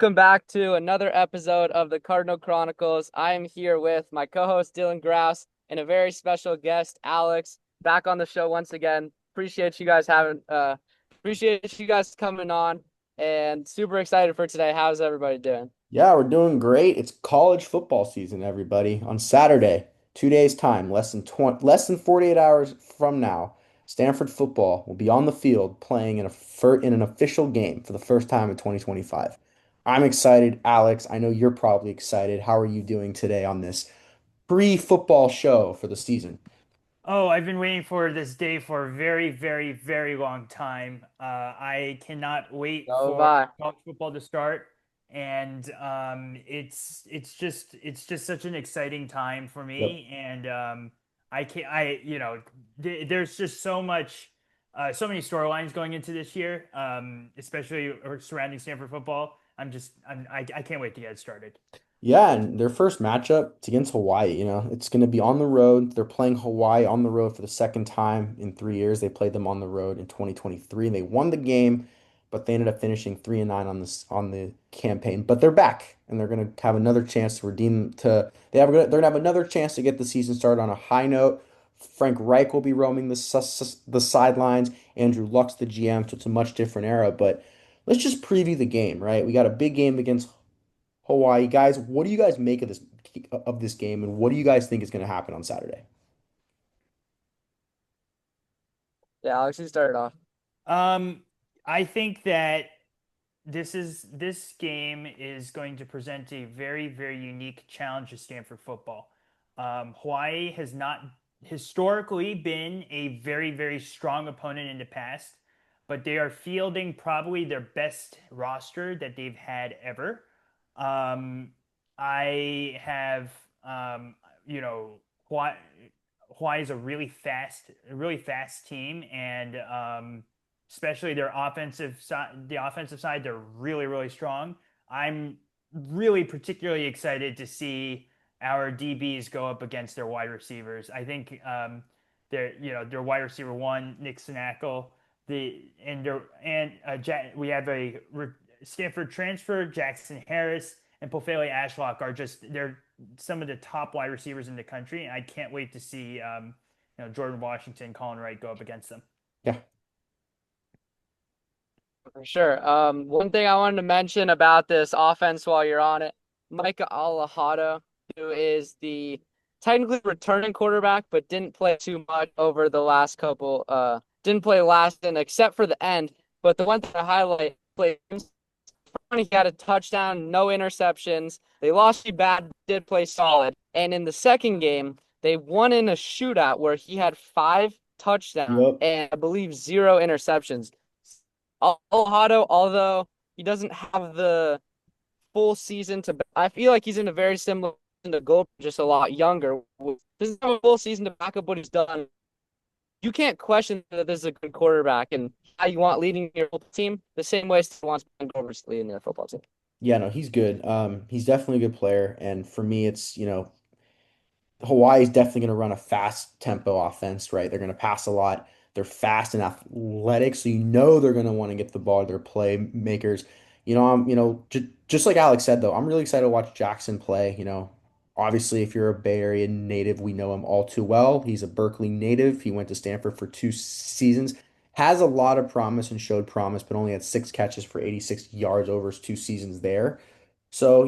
Welcome back to another episode of the Cardinal Chronicles. I am here with my co-host Dylan Grouse and a very special guest, Alex, back on the show once again. Appreciate you guys coming on and super excited for today. How's everybody doing? Yeah, we're doing great. It's college football season, everybody. On Saturday, 2 days time, less than 48 hours from now, Stanford football will be on the field playing in an official game for the first time in 2025. I'm excited, Alex. I know you're probably excited. How are you doing today on this pre-football show for the season? Oh, I've been waiting for this day for a very, very, very long time. I cannot wait So for bye. college football to start, and it's just such an exciting time for Yep. me. And I can I there's just so many storylines going into this year, especially surrounding Stanford football. I can't wait to get it started. Yeah, and their first matchup, it's against Hawaii. It's going to be on the road. They're playing Hawaii on the road for the second time in 3 years. They played them on the road in 2023, and they won the game, but they ended up finishing 3-9 on the campaign. But they're back, and they're going to have another chance to redeem to they're going to have another chance to get the season started on a high note. Frank Reich will be roaming the sidelines. Andrew Luck's the GM, so it's a much different era. But let's just preview the game, right? We got a big game against Hawaii. Guys, what do you guys make of this game, and what do you guys think is going to happen on Saturday? Yeah, Alex, you started off. Um, I think that this game is going to present a very, very unique challenge to Stanford football. Hawaii has not historically been a very, very strong opponent in the past, but they are fielding probably their best roster that they've had ever. Um, I have, you know, Hawaii, Hawaii is a really fast team, and especially their offensive side, the offensive side, they're really, really strong. I'm really particularly excited to see our DBs go up against their wide receivers. I think their wide receiver one, Nick Sinackle, we have Stanford transfer, Jackson Harris and Pofele Ashlock are just they're some of the top wide receivers in the country, and I can't wait to see Jordan Washington, Colin Wright go up against them. Yeah. For sure. One thing I wanted to mention about this offense while you're on it, Micah Alahado, who is the technically returning quarterback, but didn't play too much over the last couple, didn't play last in except for the end. But the one thing to highlight, played he had a touchdown, no interceptions. They lost you bad, did play solid. And in the second game, they won in a shootout where he had five touchdowns Yep. and I believe zero interceptions. Alhado, although he doesn't have the full season to, I feel like he's in a very similar to Gold, just a lot younger. Doesn't have a full season to back up what he's done. You can't question that this is a good quarterback and how you want leading your football team the same way Steve wants Ben Grover's leading their football team. Yeah, no, he's good. He's definitely a good player, and for me, it's Hawaii's definitely going to run a fast tempo offense, right? They're going to pass a lot. They're fast and athletic, so they're going to want to get the ball to their playmakers. Just like Alex said, though, I'm really excited to watch Jackson play. Obviously, if you're a Bay Area native, we know him all too well. He's a Berkeley native. He went to Stanford for 2 seasons. Has a lot of promise and showed promise, but only had 6 catches for 86 yards over his 2 seasons there. So,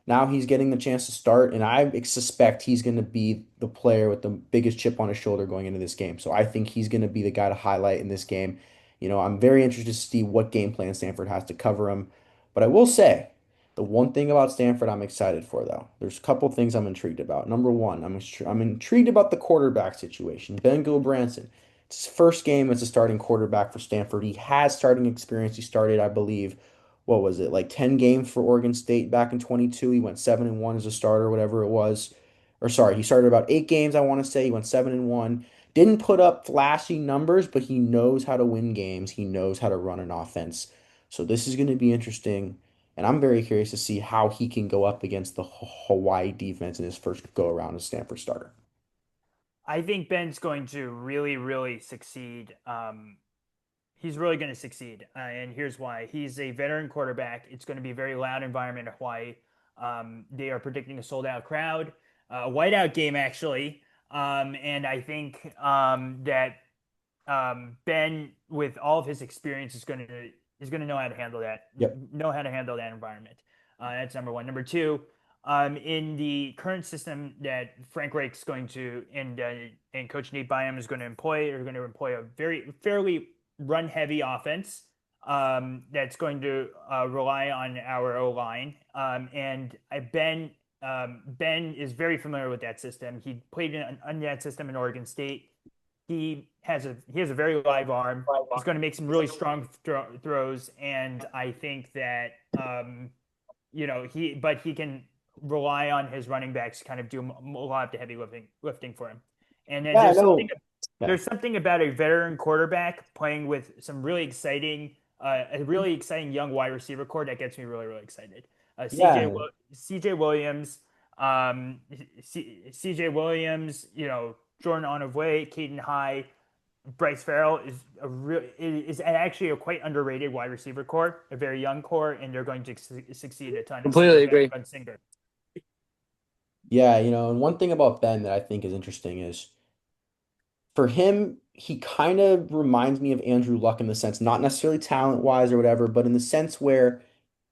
now he's getting the chance to start, and I suspect he's going to be the player with the biggest chip on his shoulder going into this game. So I think he's going to be the guy to highlight in this game. I'm very interested to see what game plan Stanford has to cover him. But I will say, the one thing about Stanford I'm excited for, though, there's a couple things I'm intrigued about. Number one, I'm intrigued about the quarterback situation. Ben Gilbranson. It's his first game as a starting quarterback for Stanford. He has starting experience. He started, I believe, what was it, like 10 games for Oregon State back in 22. He went 7-1 as a starter, whatever it was. Or sorry, he started about 8 games, I want to say. He went 7-1. Didn't put up flashy numbers, but he knows how to win games. He knows how to run an offense. So this is going to be interesting. And I'm very curious to see how he can go up against the Hawaii defense in his first go around as Stanford starter. I think Ben's going to really, really succeed. he's really going to succeed. And here's why. He's a veteran quarterback. It's going to be a very loud environment in Hawaii. They are predicting a sold out crowd, a whiteout game, actually. And I think that Ben, with all of his experience, is going to know how to handle that, Yep. know how to handle that environment. That's number one. Number two, in the current system that Frank Reich's going to and Coach Nate Byam is going to employ, are going to employ a very fairly run heavy offense that's going to rely on our O line. Ben is very familiar with that system. He played in that system in Oregon State. He has a very live arm. He's going to make some really strong throws, and I think that he can rely on his running backs to kind of do a lot of the heavy lifting for him. And then Yeah, I know. Yeah. there's something about a veteran quarterback playing with some really exciting a really exciting young wide receiver core that gets me really really excited. Yeah. CJ Williams, CJ Williams, Jordan Onoway, Caden High, Bryce Farrell is actually a quite underrated wide receiver core, a very young core, and they're going to succeed a ton. Completely agree. Singer. Yeah, and one thing about Ben that I think is interesting is for him, he kind of reminds me of Andrew Luck in the sense, not necessarily talent-wise or whatever, but in the sense where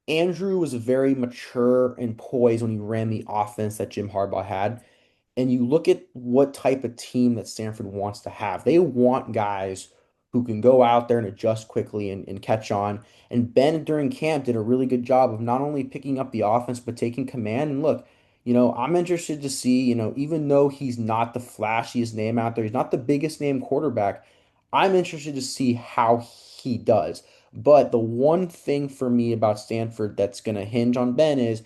Andrew was very mature and poised when he ran the offense that Jim Harbaugh had. And you look at what type of team that Stanford wants to have. They want guys who can go out there and adjust quickly and catch on. And Ben during camp did a really good job of not only picking up the offense, but taking command. And look, I'm interested to see, even though he's not the flashiest name out there, he's not the biggest name quarterback, I'm interested to see how he does. But the one thing for me about Stanford that's going to hinge on Ben is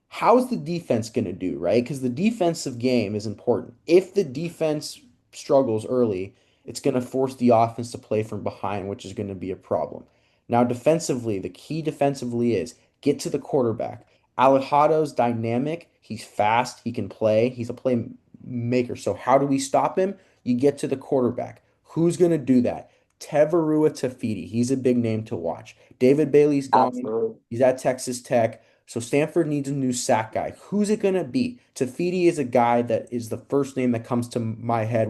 how's the defense going to do, right? Because the defensive game is important. If the defense struggles early, it's going to force the offense to play from behind, which is going to be a problem. Now, defensively, the key defensively is get to the quarterback. Alejado's dynamic. He's fast. He can play. He's a playmaker. So, how do we stop him? You get to the quarterback. Who's going to do that? Tevarua Tafiti. He's a big name to watch. David Bailey's gone. Absolutely. He's at Texas Tech. So Stanford needs a new sack guy. Who's it going to be? Tafiti is a guy that is the first name that comes to my head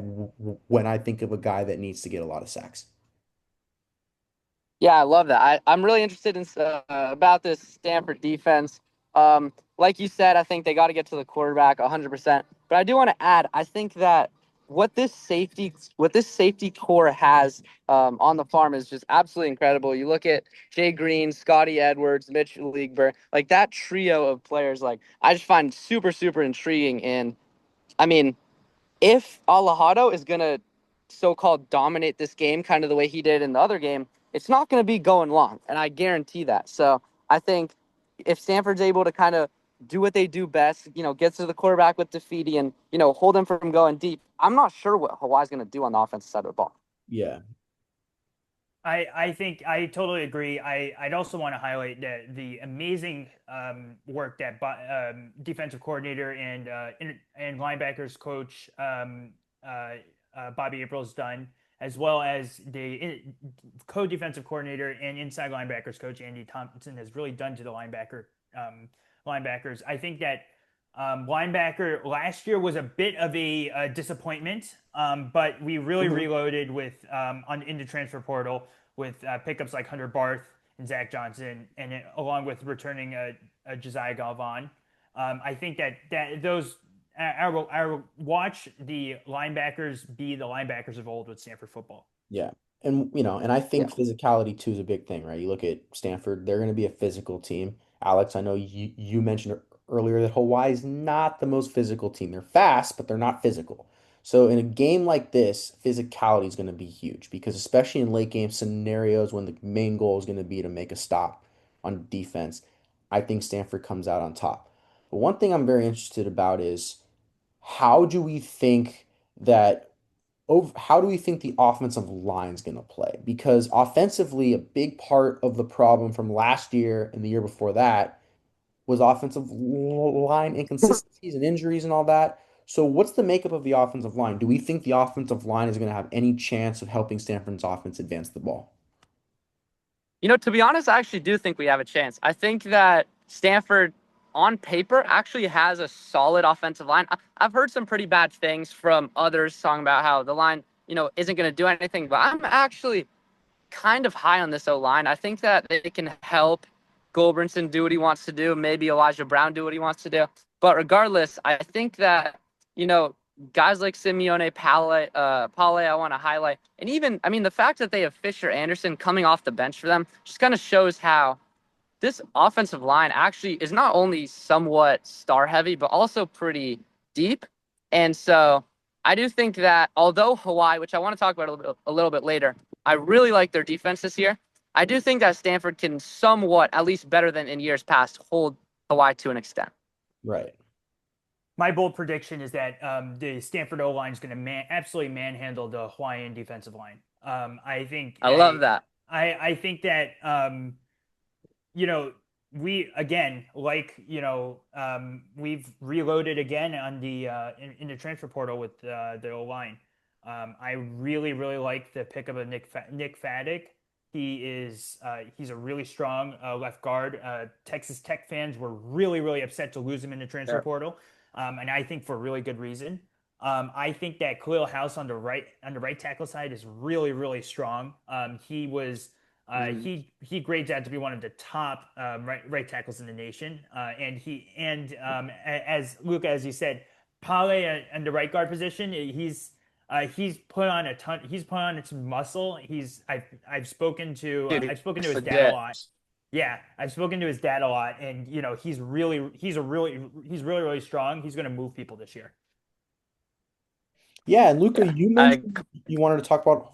when I think of a guy that needs to get a lot of sacks. Yeah, I love that. I'm really interested in about this Stanford defense. Like you said, I think they got to get to the quarterback 100%. But I do want to add, I think that what this safety core has on the farm is just absolutely incredible. You look at Jay Green, Scotty Edwards, Mitch Leigber, like that trio of players. Like I just find super super intriguing. And I mean, if Alejado is going to so-called dominate this game kind of the way he did in the other game, it's not going to be going long, and I guarantee that. So I think if Stanford's able to kind of do what they do best, gets to the quarterback with Tafiti and, hold him from going deep, I'm not sure what Hawaii's going to do on the offensive side of the ball. Yeah. I think I totally agree. I'd also want to highlight the amazing work that defensive coordinator and linebackers coach Bobby April's done, as well as the co-defensive coordinator and inside linebackers coach Andy Thompson has really done to the linebackers. I think that linebacker last year was a bit of a disappointment, but we really reloaded with into transfer portal with pickups like Hunter Barth and Zach Johnson, and along with returning a Josiah Galvan. I think that those I will watch the linebackers be the linebackers of old with Stanford football. Yeah. And I think physicality too is a big thing, right? You look at Stanford, they're going to be a physical team. Alex, I know you mentioned earlier that Hawaii is not the most physical team. They're fast, but they're not physical. So in a game like this, physicality is going to be huge because especially in late game scenarios when the main goal is going to be to make a stop on defense, I think Stanford comes out on top. But one thing I'm very interested about is how do we think that how do we think the offensive line is going to play? Because offensively, a big part of the problem from last year and the year before that was offensive line inconsistencies and injuries and all that. So, what's the makeup of the offensive line? Do we think the offensive line is going to have any chance of helping Stanford's offense advance the ball? To be honest, I actually do think we have a chance. I think that Stanford, on paper, actually has a solid offensive line. Have heard some pretty bad things from others talking about how the line, isn't going to do anything, but I'm actually kind of high on this O line. I think that they can help Goldbrinson do what he wants to do. Maybe Elijah Brown do what he wants to do. But regardless, I think that you know guys like Simeone Pale, I want to highlight, and even I mean the fact that they have Fisher Anderson coming off the bench for them just kind of shows how this offensive line actually is not only somewhat star heavy, but also pretty deep. And so I do think that although Hawaii, which I want to talk about a little bit later, I really like their defense this year. I do think that Stanford can somewhat, at least better than in years past, hold Hawaii to an extent. Right. My bold prediction is that the Stanford O line is going to absolutely manhandle the Hawaiian defensive line. I think I love that. I think that you know, we again, we've reloaded again on the in the transfer portal with the O line. I really, really like the pick of a Nick Faddick. He's a really strong left guard. Texas Tech fans were really, really upset to lose him in the transfer Sure. portal, and I think for a really good reason. I think that Khalil House on the right tackle side is really, really strong. He was he grades out to be one of the top right tackles in the nation, as Luca, as you said, Pale in the right guard position, he's put on a ton. He's put on some muscle. Dude, I've spoken to he's his dad a legit. lot. Yeah, I've spoken to his dad a lot, and he's really really strong. He's going to move people this year. Yeah, and Luca, Yeah. you I mentioned you wanted to talk about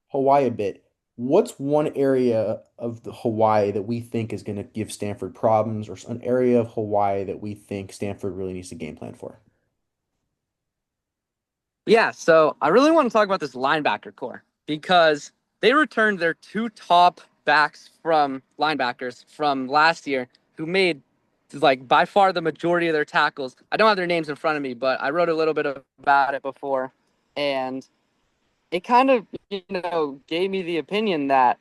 Hawaii a bit. What's one area of the Hawaii that we think is going to give Stanford problems, or an area of Hawaii that we think Stanford really needs to game plan for? Yeah, so I really want to talk about this linebacker core because they returned their two top backs from linebackers from last year who made like by far the majority of their tackles. I don't have their names in front of me, but I wrote a little bit about it before, and it kind of gave me the opinion that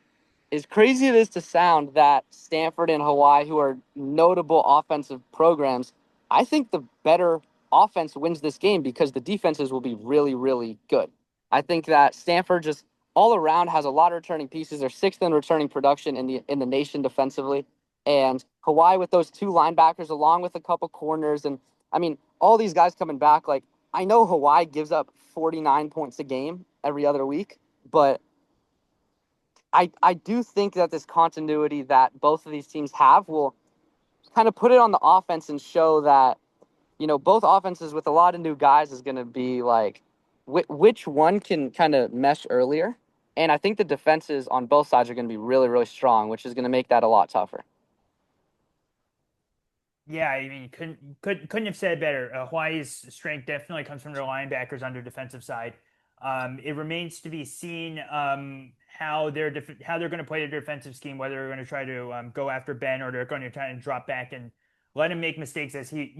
as crazy it is to sound that Stanford and Hawaii, who are notable offensive programs, I think the better offense wins this game because the defenses will be really, really good. I think that Stanford just all around has a lot of returning pieces. They're sixth in returning production in the nation defensively, and Hawaii with those two linebackers along with a couple corners, and I mean all these guys coming back. Like I know Hawaii gives up 49 points a game every other week, but I do think that this continuity that both of these teams have will kind of put it on the offense and show that, both offenses with a lot of new guys is going to be like which one can kind of mesh earlier. And I think the defenses on both sides are going to be really, really strong, which is going to make that a lot tougher. Yeah, I mean, couldn't have said it better. Hawaii's strength definitely comes from their linebackers on their defensive side. It remains to be seen how they're going to play their defensive scheme, whether they're going to try to go after Ben or they're going to try and drop back and let him make mistakes. As the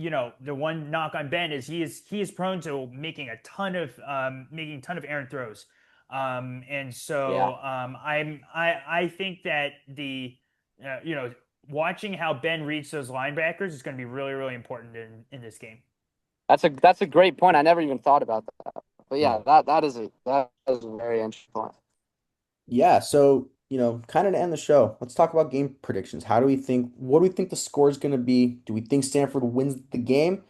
one knock on Ben is he is prone to making a ton of errant throws, and Yeah, so I think that watching how Ben reads those linebackers is going to be really, really important in this game. that's a great point. I never even thought about that. But yeah, Right. that is a very interesting point. Yeah, so, kind of to end the show, let's talk about game predictions. What do we think the score is going to be? Do we think Stanford wins the game?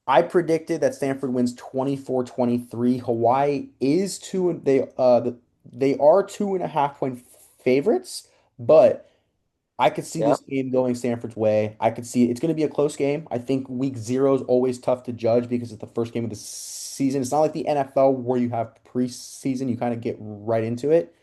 I predicted that Stanford wins 24-23. Hawaii is they are 2.5 point favorites, but I could see Yep. this game going Stanford's way. I could see it's going to be a close game. I think week 0 is always tough to judge because it's the first game of the season. It's not like the NFL where you have preseason, you kind of get right into it.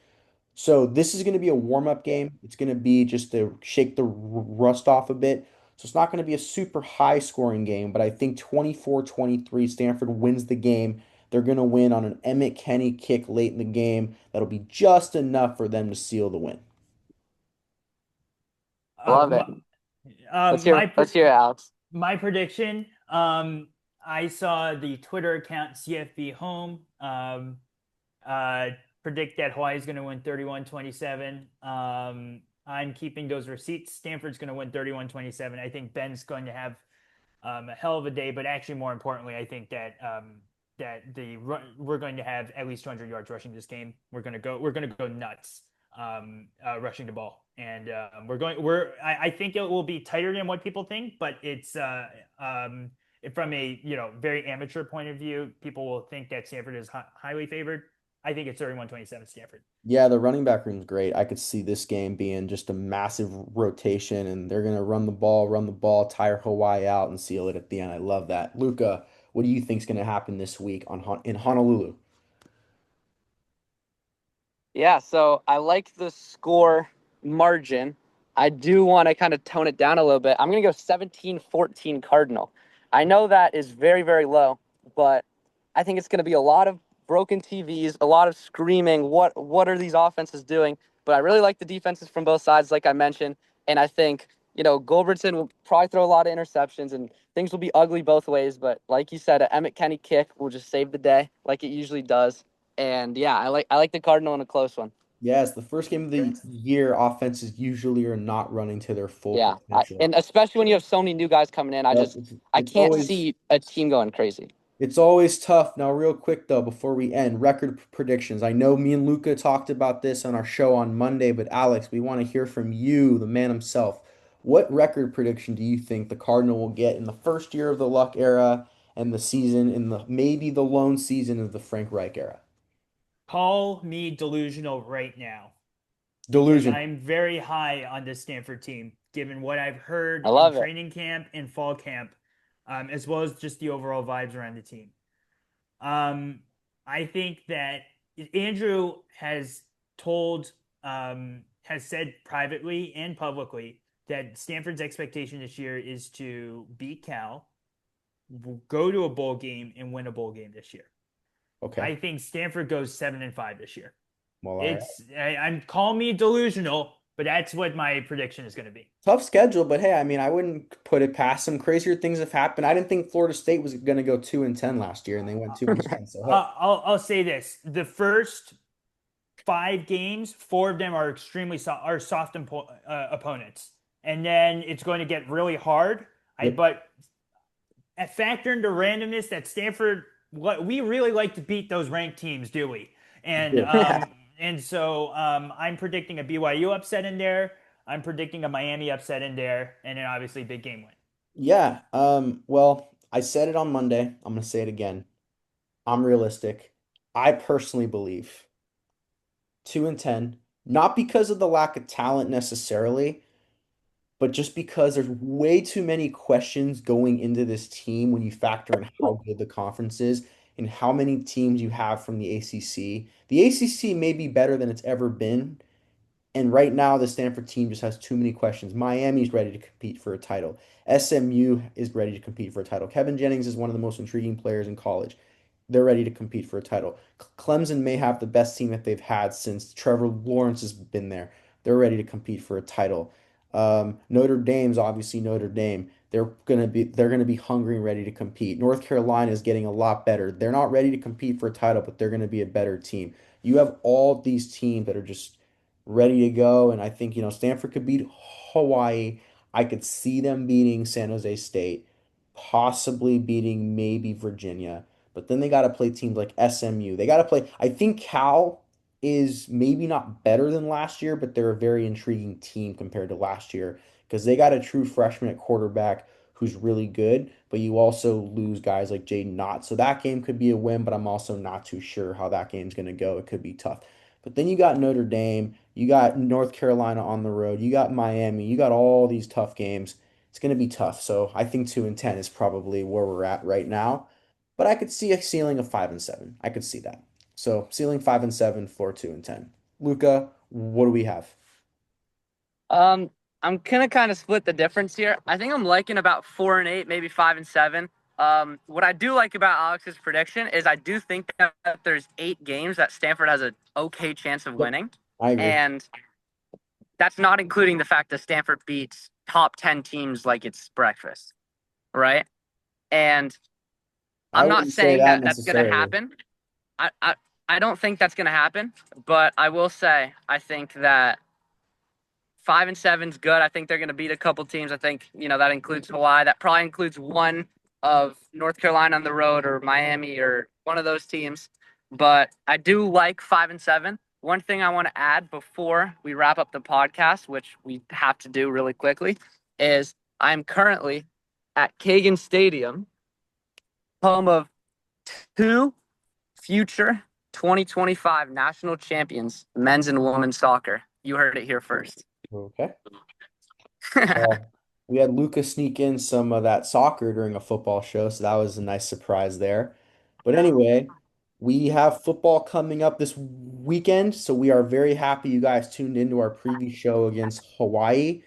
So this is going to be a warm-up game. It's going to be just to shake the rust off a bit. So it's not going to be a super high scoring game, but I think 24-23 Stanford wins the game. They're going to win on an Emmett Kenny kick late in the game. That'll be just enough for them to seal the win. Love it. My, Let's hear my let's hear it, Alex. my prediction. I saw the Twitter account CFB Home uh, predict that Hawaii is going to win 31-27. I'm keeping those receipts. Stanford's going to win 31-27. I think Ben's going to have a hell of a day, but actually more importantly, I think that we're going to have at least 200 yards rushing this game. We're going to go nuts rushing the ball, and I think it will be tighter than what people think, but it's from a very amateur point of view, people will think that Stanford is highly favored. I think it's 31-27 Stanford. Yeah, the running back room's great. I could see this game being just a massive rotation, and they're gonna run the ball, tire Hawaii out, and seal it at the end. I love that. Luca, what do you think's gonna happen this week in Honolulu? Yeah, so I like the score margin. I do want to kind of tone it down a little bit. I'm going to go 17-14 Cardinal. I know that is very, very low, but I think it's going to be a lot of broken TVs, a lot of screaming. What are these offenses doing? But I really like the defenses from both sides, like I mentioned. And I think, Goldbertson will probably throw a lot of interceptions and things will be ugly both ways. But like you said, an Emmett Kenny kick will just save the day like it usually does. And yeah, I like the Cardinal in a close one. Yes, the first game of the year, offenses usually are not running to their full Yeah, potential. and especially when you have so many new guys coming in, Yep, I can't see a team going crazy. it's always tough. Now, real quick though, before we end, record predictions. I know me and Luca talked about this on our show on Monday, but Alex, we want to hear from you, the man himself. What record prediction do you think the Cardinal will get in the first year of the Luck era and the season in the maybe the lone season of the Frank Reich era? Call me delusional right now, because Delusion. I'm very high on this Stanford team, given what I've I heard in love it. training camp and fall camp, as well as just the overall vibes around the team. Um, I think that Andrew told, has said privately and publicly that Stanford's expectation this year is to beat Cal, go to a bowl game, and win a bowl game this year. Okay. I think Stanford goes 7-5 this year. Well, all right. I'm call me delusional, but that's what my prediction is going to be. Tough schedule, but hey, I mean, I wouldn't put it past some crazier things have happened. I didn't think Florida State was going to go 2-10 last year, and they went 2-10. So hey, I'll say this: the first 5 games, 4 of them are soft opponents, and then it's going to get really hard. yep. But factor into randomness that Stanford, what we really like to beat those ranked teams, do we? And Yeah. I'm predicting a BYU upset in there. I'm predicting a Miami upset in there, and then obviously big game win. Yeah. Well, I said it on Monday. I'm gonna say it again. I'm realistic. I personally believe 2-10, not because of the lack of talent necessarily, but just because there's way too many questions going into this team when you factor in how good the conference is and how many teams you have from the ACC. The ACC may be better than it's ever been, and right now, the Stanford team just has too many questions. Miami's ready to compete for a title. SMU is ready to compete for a title. Kevin Jennings is one of the most intriguing players in college. They're ready to compete for a title. Clemson may have the best team that they've had since Trevor Lawrence has been there. They're ready to compete for a title. Notre Dame's obviously Notre Dame. They're gonna be hungry and ready to compete. North Carolina is getting a lot better. They're not ready to compete for a title, but they're gonna be a better team. You have all these teams that are just ready to go. And I think, Stanford could beat Hawaii. I could see them beating San Jose State, possibly beating maybe Virginia. But then they got to play teams like SMU. They got to play. I think Cal is maybe not better than last year, but they're a very intriguing team compared to last year because they got a true freshman at quarterback who's really good, but you also lose guys like Jaden Knott. So that game could be a win, but I'm also not too sure how that game's going to go. It could be tough. But then you got Notre Dame, you got North Carolina on the road, you got Miami, you got all these tough games. It's going to be tough. So I think 2-10 is probably where we're at right now. But I could see a ceiling of 5-7. I could see that. So ceiling 5-7 for 2-10. Luca, what do we have? Um, I'm gonna kind of split the difference here. I think I'm liking about 4-8, maybe 5-7. What I do like about Alex's prediction is I do think that there's 8 games that Stanford has an okay chance of Yep, winning, I agree. and that's not including the fact that Stanford beats top 10 teams like it's breakfast, right? And I I'm not wouldn't say saying that that that's going to necessarily. happen. I, I I don't think that's going to happen, but I will say I think that 5-7's good. I think they're going to beat a couple teams. I think, that includes Hawaii. That probably includes one of North Carolina on the road or Miami or one of those teams. But I do like 5-7. One thing I want to add before we wrap up the podcast, which we have to do really quickly, is I'm currently at Kagan Stadium, home of two future 2025 national champions, men's and women's soccer. You heard it here first. Okay. Well, we had Lucas sneak in some of that soccer during a football show, so that was a nice surprise there. But anyway, we have football coming up this weekend, so we are very happy you guys tuned into our preview show against Hawaii.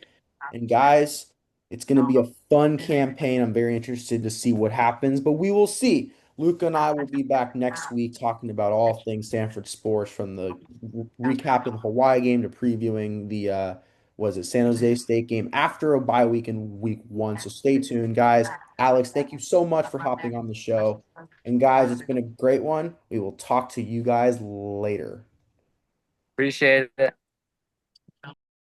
And guys, it's going to be a fun campaign. I'm very interested to see what happens, but we will see. Luca and I will be back next week talking about all things Stanford sports, from the recap of the Hawaii game to previewing the was it San Jose State game after a bye week in week 1. So stay tuned, guys. Alex, thank you so much for hopping on the show. And guys, it's been a great one. We will talk to you guys later. Appreciate it.